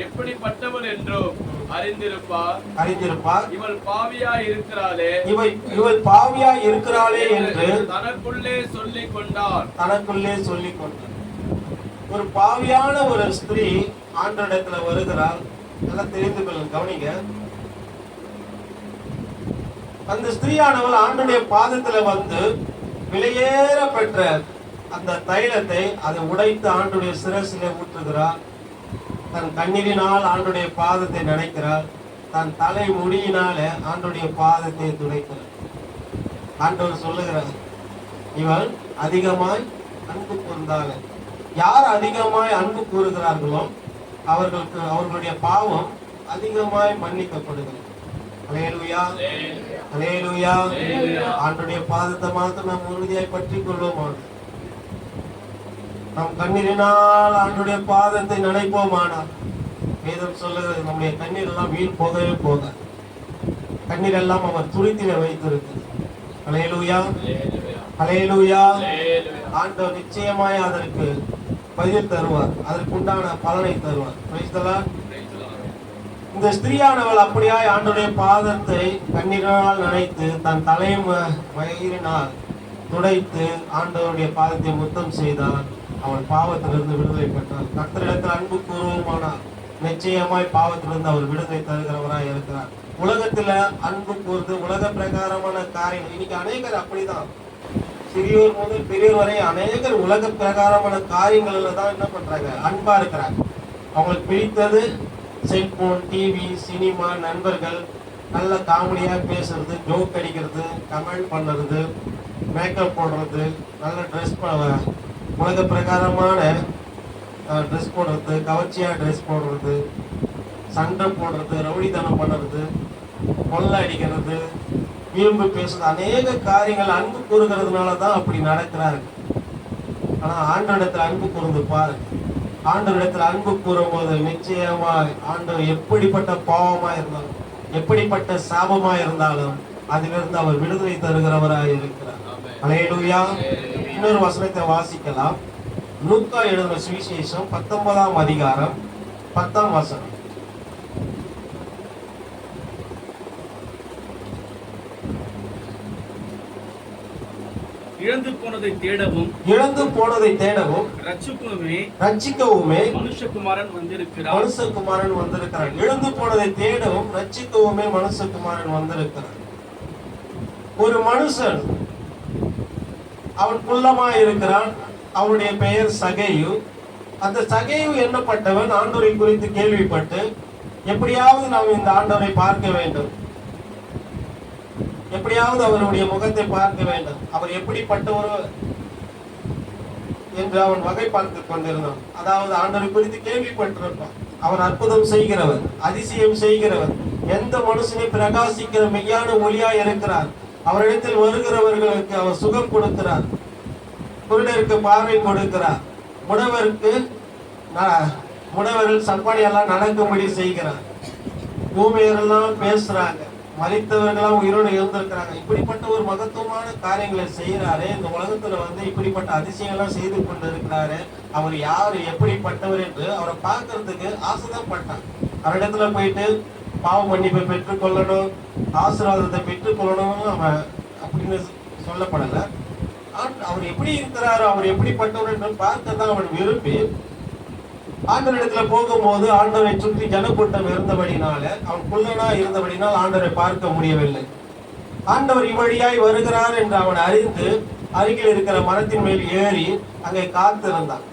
எப்படிப்பட்டவள் என்றும் அறிந்திருப்பார். இவள் பாவியாய் இருக்கிறாளே என்று தனக்குள்ளே சொல்லிக் கொண்டார். ஒரு பாவியான ஒரு ஸ்திரீ ஆண்டவரிடத்துல வருகிறார். எல்லாம் தெரிந்து கொள்ளுங்க, கவனிங்க. அந்த ஸ்திரீயானவள் ஆண்டவருடைய பாதத்துல வந்து விலையேற பெற்ற அந்த தைலத்தை அதை உடைத்து ஆண்டவருடைய சிரசிலே ஊற்றுகிறார். தன் கண்ணீரினால் ஆண்டவருடைய பாதத்தை நனைக்கிறார். தன் தலை முடியினால ஆண்டவருடைய பாதத்தை துடைக்கிறார். ஆண்டவர் சொல்லுகிறார், இவள் அதிகமாய் அன்பு கூர்ந்தாள். யார் அதிகமாய் அன்பு கூறுகிறார்களோ அவர்களுடைய பாவம் அதிகமாய் மன்னிக்கப்படுகிறது. அல்லேலூயா, அல்லேலூயா. ஆண்டவருடைய பாதத்தை மாத்திரம் நாம் உறுதியாய் பற்றி கொள்வோம். நம் கண்ணீரினால் ஆண்டவருடைய பாதத்தை நினைப்போமானால் வேதம் சொல்லுகிறது, நம்முடைய கண்ணீர் எல்லாம் வீண் போகவே போக. கண்ணீர் எல்லாம் அவர் துருத்தில வைத்திருக்கு. அல்லேலூயா, அல்லேலூயா. ஆண்டவர் நிச்சயமாய் அதற்கு பதில் தருவார், அதற்கு உண்டான பலனை தருவார். Price the Lord. இந்த ஸ்திரீயானவள் அப்படியாய் ஆண்டவருடைய பாதத்தை கண்ணீரினால் நனைத்து தன் தலை மயிரினால் துடைத்து ஆண்டவருடைய பாதத்தை முத்தம் செய்தார். அவள் பாவத்திலிருந்து விடுதலை பெற்றார். கர்த்தரிடத்தில் அன்பு கூறுவோமானால் நிச்சயமாய் பாவத்திலிருந்து அவர் விடுதலை தருகிறவராய் இருக்கிறார். உலகத்துல அன்பு கூர்ந்து உலக பிரகாரமான காரியம் இன்னைக்கு அநேகர் அப்படிதான், சிறியோர் முதல் பெரியோர் வரை அநேகர் உலக பிரகாரமான காரியங்கள்ல தான் என்ன பண்றாங்க, அன்பா இருக்கிறாங்க. அவங்களுக்கு பிடித்தது செல்போன், டிவி, சினிமா, நண்பர்கள், நல்ல காமெடியா பேசுறது, ஜோக் அடிக்கிறது, கமெண்ட் பண்ணுறது, மேக்கப் போடுறது, நல்ல ட்ரெஸ் உலக பிரகாரமான ட்ரெஸ் போடுறது, கவர்ச்சியா ட்ரெஸ் போடுறது, சண்டை போடுறது, ரவுடித்தனம் பண்ணுறது, கொள்ளை அடிக்கிறது, வீம்பு பேசுறது, அநேக காரியங்கள் அன்பு கூறுகிறதுனால தான் அப்படி நடக்கிறாரு. ஆனா ஆண்டவரிடத்துல அன்பு கூர்ந்து பாரு. ஆண்டவரிடத்துல அன்பு கூறும் போது நிச்சயமாய் ஆண்டவர் எப்படிப்பட்ட பாவமா இருந்தாலும் எப்படிப்பட்ட சாபமா இருந்தாலும் அதிலிருந்து அவர் விடுதலை தருகிறவராய் இருக்கிறார். அல்லேலூயா. இன்னொரு வசனத்தை வாசிக்கலாம். லூக்கா எழுதின சுவிசேஷம் 19ஆம் அதிகாரம் 10ஆம் வசனம். இழந்து போனதை தேடவும் ரட்சிக்கவுமே மனுஷகுமாரன் வந்திருக்கிறார். இழந்து போனதை தேடவும் ரட்சிக்கவுமே மனுஷகுமாரன் வந்திருக்கிறார். ஒரு மனுஷன் அவன் குள்ளமாய் இருக்கிறான். அவனுடைய பெயர் சகேயு. அந்த சகேயு என்னப்பட்டவன் ஆண்டவரை குறித்து கேள்விப்பட்டு எப்படியாவது நாம் இந்த ஆண்டவரை பார்க்க வேண்டும், எப்படியாவது அவருடைய முகத்தை பார்க்க வேண்டும். அவர் எப்படிப்பட்டவர் என்று அவன் வகை பார்த்து கொண்டிருந்தான். அதாவது ஆண்டவரை குறித்து கேள்விப்பட்டிருப்பான். அவர் அற்புதம் செய்கிறவர், அதிசயம் செய்கிறவர், எந்த மனுஷனை பிரகாசிக்கிற மெய்யான ஒளியாய் இருக்கிறார். அவரிடத்தில் வருகிறவர்களுக்கு அவர் சுகம் கொடுக்கிறார், குருடருக்கு பார்வை கொடுக்கிறார், முடவர்கள் சப்பானி எல்லாம் நடக்கும்படி செய்கிறார், ஊமையரெல்லாம் பேசுறாங்க, மரித்தவர்களாம் உயிரோடு இருந்திருக்கிறாங்க. இப்படிப்பட்ட ஒரு மகத்துவமான காரியங்களை செய்யறாரு. இந்த உலகத்துல இப்படிப்பட்ட அதிசயங்கள்லாம் செய்து கொண்டு இருக்கிறாரு. அவர் யாரு, எப்படிப்பட்டவர் என்று அவரை பார்க்கறதுக்கு ஆசைதான் பட்டான். அவரிடத்துல போயிட்டு பாவ மன்னிப்பை பெற்றுக்கொள்ளணும், ஆசீர்வாதத்தை பெற்றுக்கொள்ளணும் அவன் அப்படின்னு சொல்லப்படல. அவர் எப்படி இருக்கிறாரோ, அவர் எப்படிப்பட்டவர் என்று பார்க்க தான் அவன் விரும்பி ஆண்டவரிடத்துல போகும்போது ஆண்டவரை சுற்றி ஜனக்கூட்டம் இருந்தபடினால, அவன் குள்ளனா இருந்தபடினால் ஆண்டவரை பார்க்க முடியவில்லை. ஆண்டவர் இவ்வழியாய் வருகிறார் என்று அவன் அறிந்து அருகில் இருக்கிற மரத்தின் மேல் ஏறி அங்கே காத்திருந்தான்.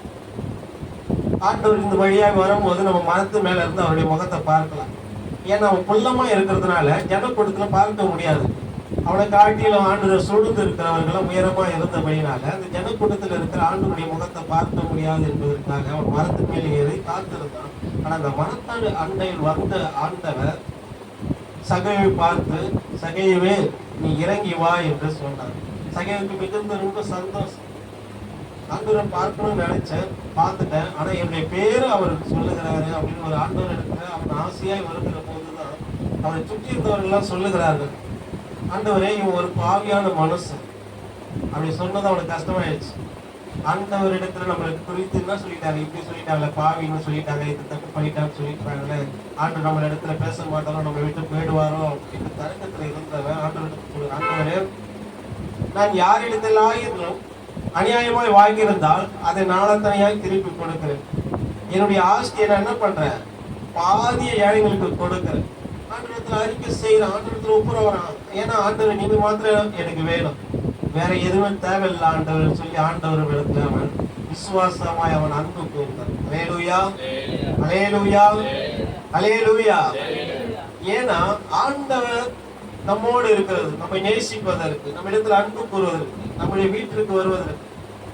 ஆண்டவர் இந்த வழியாய் வரும்போது நம்ம மரத்து மேல இருந்து அவருடைய முகத்தை பார்க்கலாம். ஏன்னா அவன் குள்ளமா இருக்கிறதுனால ஜனக்கூட்டத்துல பார்க்க முடியாது. அவனை காட்டிலும் ஆண்டவர் சூழ்ந்து இருக்கிறவர்களும் உயரமா இருந்தபடினால அந்த ஜனக்கூட்டத்தில் இருக்கிற ஆண்டவருடைய முகத்தை பார்க்க முடியாது என்பதற்காக அவன் மரத்தின் மேல் ஏறி காத்திருந்தான். ஆனா அந்த மரத்தாடு அண்டையில் வந்த ஆண்டவர் சகையை பார்த்து, சகையவே நீ இறங்கி வா என்று சொன்னார். சகைவுக்கு மிகுந்த ரொம்ப சந்தோஷம். ஆண்டவரை பார்க்கணும்னு நினைச்சேன், பார்த்துட்டேன். ஆனா என்னுடைய பேரு அவர் சொல்லுகிறாரு அப்படின்னு ஒரு ஆண்டவர் எடுத்து அவன் ஆசையாய் வருகிற போதுதான் அவரை சுற்றி இருந்தவர்கள் எல்லாம் சொல்லுகிறார்கள், ஆண்டவரே இவன் ஒரு பாவியான மனுஷன் அப்படி சொன்னது அவனுக்கு கஷ்டமாயிடுச்சு. ஆண்டவர் இடத்துல நம்மளுக்கு குறித்து என்ன சொல்லிட்டாங்க, இப்படி சொல்லிட்டாங்க, பாவின்னு சொல்லிட்டாங்க, இது தப்பு பண்ணிட்டான்னு சொல்லிட்டாங்களே, ஆண்டு நம்ம இடத்துல பேச மாட்டாரோ, நம்ம விட்டு போயிடுவாரோ அப்படின்னு தரக்கத்துல இருந்தவன் ஆண்டவரே நான் யாரிடத்திலாயிரும் அநியாயமாய் வாங்கியிருந்தால் அதை நாளத்தனையாய் திருப்பி கொடுக்கிறேன். என்னுடைய ஆஸ்தியை நான் என்ன பண்றேன், பாதிய ஏழைகளுக்கு கொடுக்கிறேன். ஆண்டவரத்துல அறிக்கை செய்யற, ஆண்டவரத்துல ஒப்புரவறான். ஏன்னா ஆண்டவர் நீங்க மாத்திரம் எனக்கு வேணும், வேற எதுவுமே தேவையில்லை ஆண்டவர் சொல்லி ஆண்டவர் இடத்துல அவன் விசுவாசமாய் அவன் அன்பு கூர்ந்தான். அல்லேலூயா, அல்லேலூயா, அல்லேலூயா. ஏன்னா ஆண்டவர் நம்மோடு இருக்கிறது, நம்மை நேசிப்பதற்கு, நம்ம இடத்துல அன்பு கூறுவதற்கு, நம்முடைய வீட்டிற்கு வருவதற்கு,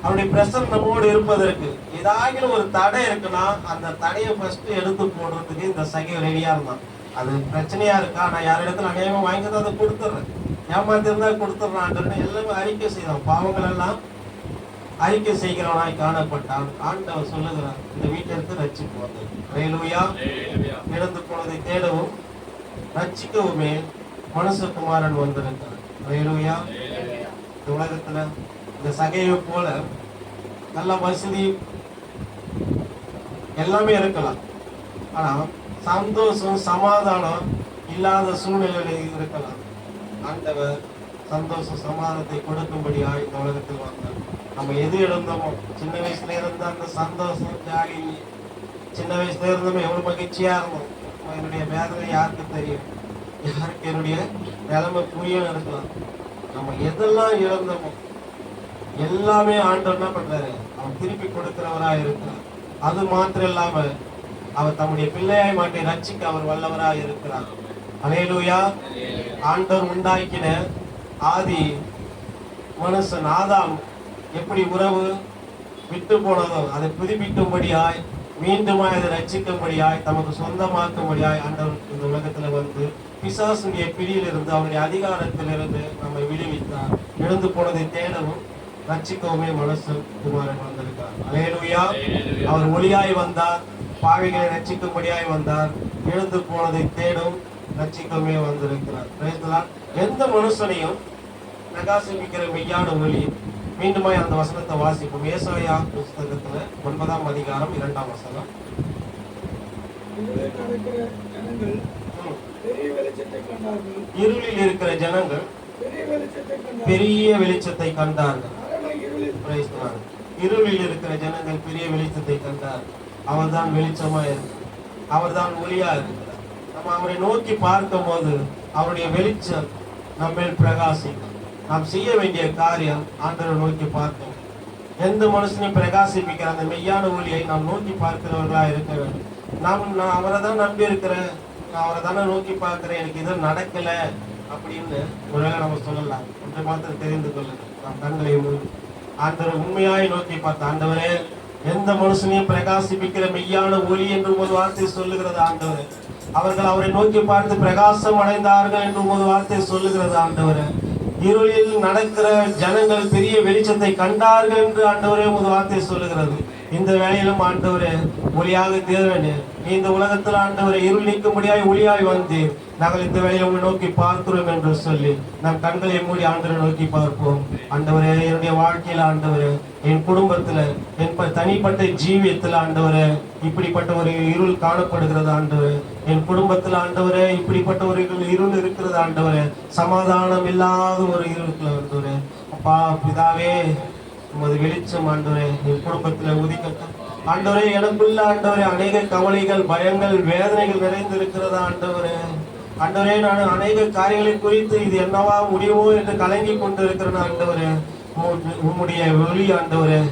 அவருடைய பிரசன்னம் நம்மோடு இருப்பதற்கு ஏதாவது ஒரு தடை இருக்குன்னா அந்த தடையை ஃபர்ஸ்ட் எடுத்து போடுறதுக்கு இந்த சகை ரெடியா இருந்தான். அது பிரச்சனையா இருக்கா, நான் யார் இடத்துல அநியாயமா வாங்கிதான் அதை கொடுத்துட்றேன், ஏமாத்திருந்தா கொடுத்துட்றான் எல்லாமே அறிக்கை செய்தான். பாவங்கள் எல்லாம் அறிக்கை செய்கிறவனாய் காணப்பட்டான். ஆண்டவர் சொல்லுகிறார், இந்த வீட்டிற்கு ரட்சிப்பு வந்தது. அல்லேலூயா. இழந்து போனதை தேடவும் ரட்சிக்கவுமே மனுஷகுமாரன் வந்திருக்கிறார். அல்லேலூயா. இந்த உலகத்துல இந்த சகையை போல நல்ல வசதி எல்லாமே இருக்கலாம், ஆனா சந்தோஷம் சமாதானம் இல்லாத சூழ்நிலை இருக்கலாம். ஆண்டவர் சந்தோஷம் சமாதானத்தை கொடுக்கும்படியா இந்த உலகத்தில் வந்தார். நம்ம எது இழந்தோமோ, சின்ன வயசுல இருந்த அந்த சந்தோஷம் ஜாலி, சின்ன வயசுல இருந்தோமோ எவ்வளவு மகிழ்ச்சியா இருந்தோம். என்னுடைய வேதனை யாருக்கு தெரியும், யாருக்கு என்னுடைய நிலைமை புரிய இருக்கலாம். நம்ம எதெல்லாம் இழந்தோமோ எல்லாமே ஆண்டவர் என்ன பண்றாரு, அவன் திருப்பி கொடுக்கிறவரா இருக்கிறார். அது மாத்திரம் இல்லாம அவர் தம்முடைய பிள்ளையாய் மாட்டி ரட்சிக்க அவர் வல்லவராக இருக்கிறார். அல்லேலூயா. ஆண்டவர் உண்டாக்கின ஆதி மனுஷன் ஆதாம் எப்படி உறவு விட்டு போனதோ அதை புதுப்பிக்கும்படியாய், மீண்டுமாய் அதை ரட்சிக்கும்படியாய், தமக்கு சொந்தமாக்கும்படியாய் ஆண்டவர் இந்த உலகத்துல வந்து பிசாசுடைய பிடியிலிருந்து, அவருடைய அதிகாரத்திலிருந்து நம்மை விடுவித்தார். எழுந்து போனதை தேடவும் ரட்சிக்கவுமே மனுஷன் குமாரன் வந்திருக்கார். அல்லேலூயா. அவர் ஒளியாய் வந்தார், பாவிகளை ரட்சிக்கும்படியாய் வந்தார், எழுந்து போனதை தேடும் ரட்சிக்கவுமே வந்திருக்கிறார். எந்த மனுஷனையும் பிரகாசிக்கிற மெய்யான ஒளி. மீண்டுமாய் அந்த வசனத்தை வாசிப்போம். ஏசாயா புஸ்தகத்துல 9ஆம் அதிகாரம் 2ஆம் வசனம். இருளில் இருக்கிற ஜனங்கள் பெரிய வெளிச்சத்தை கண்டார்கள். இருளில் இருக்கிற ஜனங்கள் பெரிய வெளிச்சத்தை கண்டார். அவர் தான் வெளிச்சமா இருக்கு, அவர் தான் ஒளியா இருக்கிறார். நம்ம அவரை நோக்கி பார்க்கும் போது அவருடைய வெளிச்சம் நம்ம பிரகாசிக்கும். நாம் செய்ய வேண்டிய காரியம் ஆண்டவரை நோக்கி பார்க்கணும். எந்த மனுஷனையும் பிரகாசிப்பிக்கிற அந்த மெய்யான ஒளியை நாம் நோக்கி பார்க்கிறவர்களா இருக்க வேண்டும். நான் அவரை தான் நம்பி இருக்கிறேன், நான் அவரை தானே நோக்கி பார்க்கிறேன், எனக்கு எதுவும் நடக்கல அப்படின்னு ஒருவேளை நம்ம சொல்லலாம். ஒன்றை மாத்திரம் தெரிந்து கொள்ளுங்க, நாம் கண்களை மூடி ஆண்டவர் உண்மையாய் நோக்கி பார்த்த ஆண்டவரே, எந்த மனுஷனையும் பிரகாசிப்பிக்கிற மெய்யான ஒளி என்று ஒரு வார்த்தை சொல்லுகிறது ஆண்டவரே. அவர்கள் அவரை நோக்கி பார்த்து பிரகாசம் அடைந்தார்கள் என்று ஒரு வார்த்தை சொல்லுகிறது ஆண்டவரே. இருளில் நடக்கிற ஜனங்கள் பெரிய வெளிச்சத்தை கண்டார்கள் என்று ஆண்டவரே ஒரு வார்த்தை சொல்லுகிறது. இந்த வேளையிலும் ஆண்டவரே, ஒளியாக தேவனே, நீ இந்த உலகத்தில் ஆண்டவரை இருள் நீக்கும்படியாய் ஒளியாய் வந்து நாங்கள் இந்த வேளையை உங்களை நோக்கி பார்க்கிறோம் என்று சொல்லி நம் கண்களை மூடி ஆண்டவரை நோக்கி பார்ப்போம். ஆண்டவரே, என்னுடைய வாழ்க்கையில் ஆண்டவரே, என் குடும்பத்துல, என் தனிப்பட்ட ஜீவியத்தில் ஆண்டவரே, இப்படிப்பட்ட ஒரு இருள் காணப்படுகிறது ஆண்டவரே. என் குடும்பத்தில் ஆண்டவரே, இப்படிப்பட்ட ஒரு இருள் இருக்கிறது ஆண்டவரே. சமாதானம் இல்லாத ஒரு இருள் ஆண்டவரே. அப்பா பிதாவே, உமது வெளிச்சம் ஆண்டவரே என் குடும்பத்துல உதிக்கட்டும் ஆண்டவரே. எனக்குள்ள ஆண்டவரே அநேக கவலைகள், பயங்கள், வேதனைகள் நிறைந்திருக்கிறதா ஆண்டவரே. ஆண்டவரே, நான் அநேக காரியங்களை குறித்து இது என்னவா முடியுமோ என்று கலங்கி கொண்டு இருக்கிறேன் ஆண்டவரே. உம்முடைய ஒளி ஆண்டவரே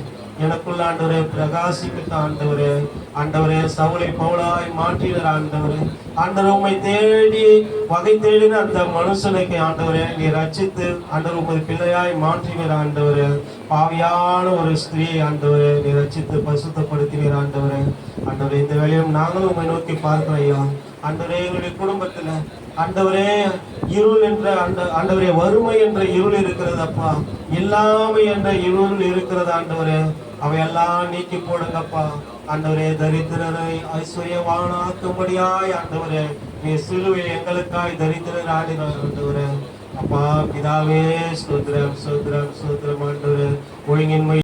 எனக்குள்ள ஆண்டவரே பிரகாசிக்கட்டும் ஆண்டவரே. ஆண்டவரே, சவுலை பவுலாய் மாற்றினார் ஆண்டவரே. ஆண்டவர் உம்மை தேடி வகை தேடின அந்த மனுஷனுக்கு ஆண்டவரே நீ ரட்சித்து ஆண்டவர் உமது பிள்ளையாய் மாற்றினார் ஆண்டவரே. பாவியான ஒரு ஸ்திரீ ஆண்டவரே நீ ரட்சித்து பரிசுத்தப்படுத்தினார் ஆண்டவரே. ஆண்டவரே, இந்த வேளையும் நாங்களும் உம்மை நோக்கி பார்க்கிறோம் ஐயா. ஆண்டவரே, எங்களுடைய குடும்பத்துல ஆண்டவரே இருள் என்ற ஆண்டவரே வறுமை என்ற இருள் இருக்கிறது அப்பா. இல்லாமை என்ற இருள் இருக்கிறது ஆண்டவரே. அவையெல்லாம் நீக்கி போடுங்கப்பா ஆண்டவரே. தரித்திரரை ஐஸ்வர்யவானாக்கும்படியாய் ஆண்டவரே நீ சிலுவையில் எங்களுக்காய் தரித்திரர் ஆடினார் ஆண்டவரே. அப்பா பிதாவே, ஸ்தோத்திரம் ஸ்தோத்திரம் ஸ்தோத்திரம் ஆண்டவரே. ஒழுங்கின்மை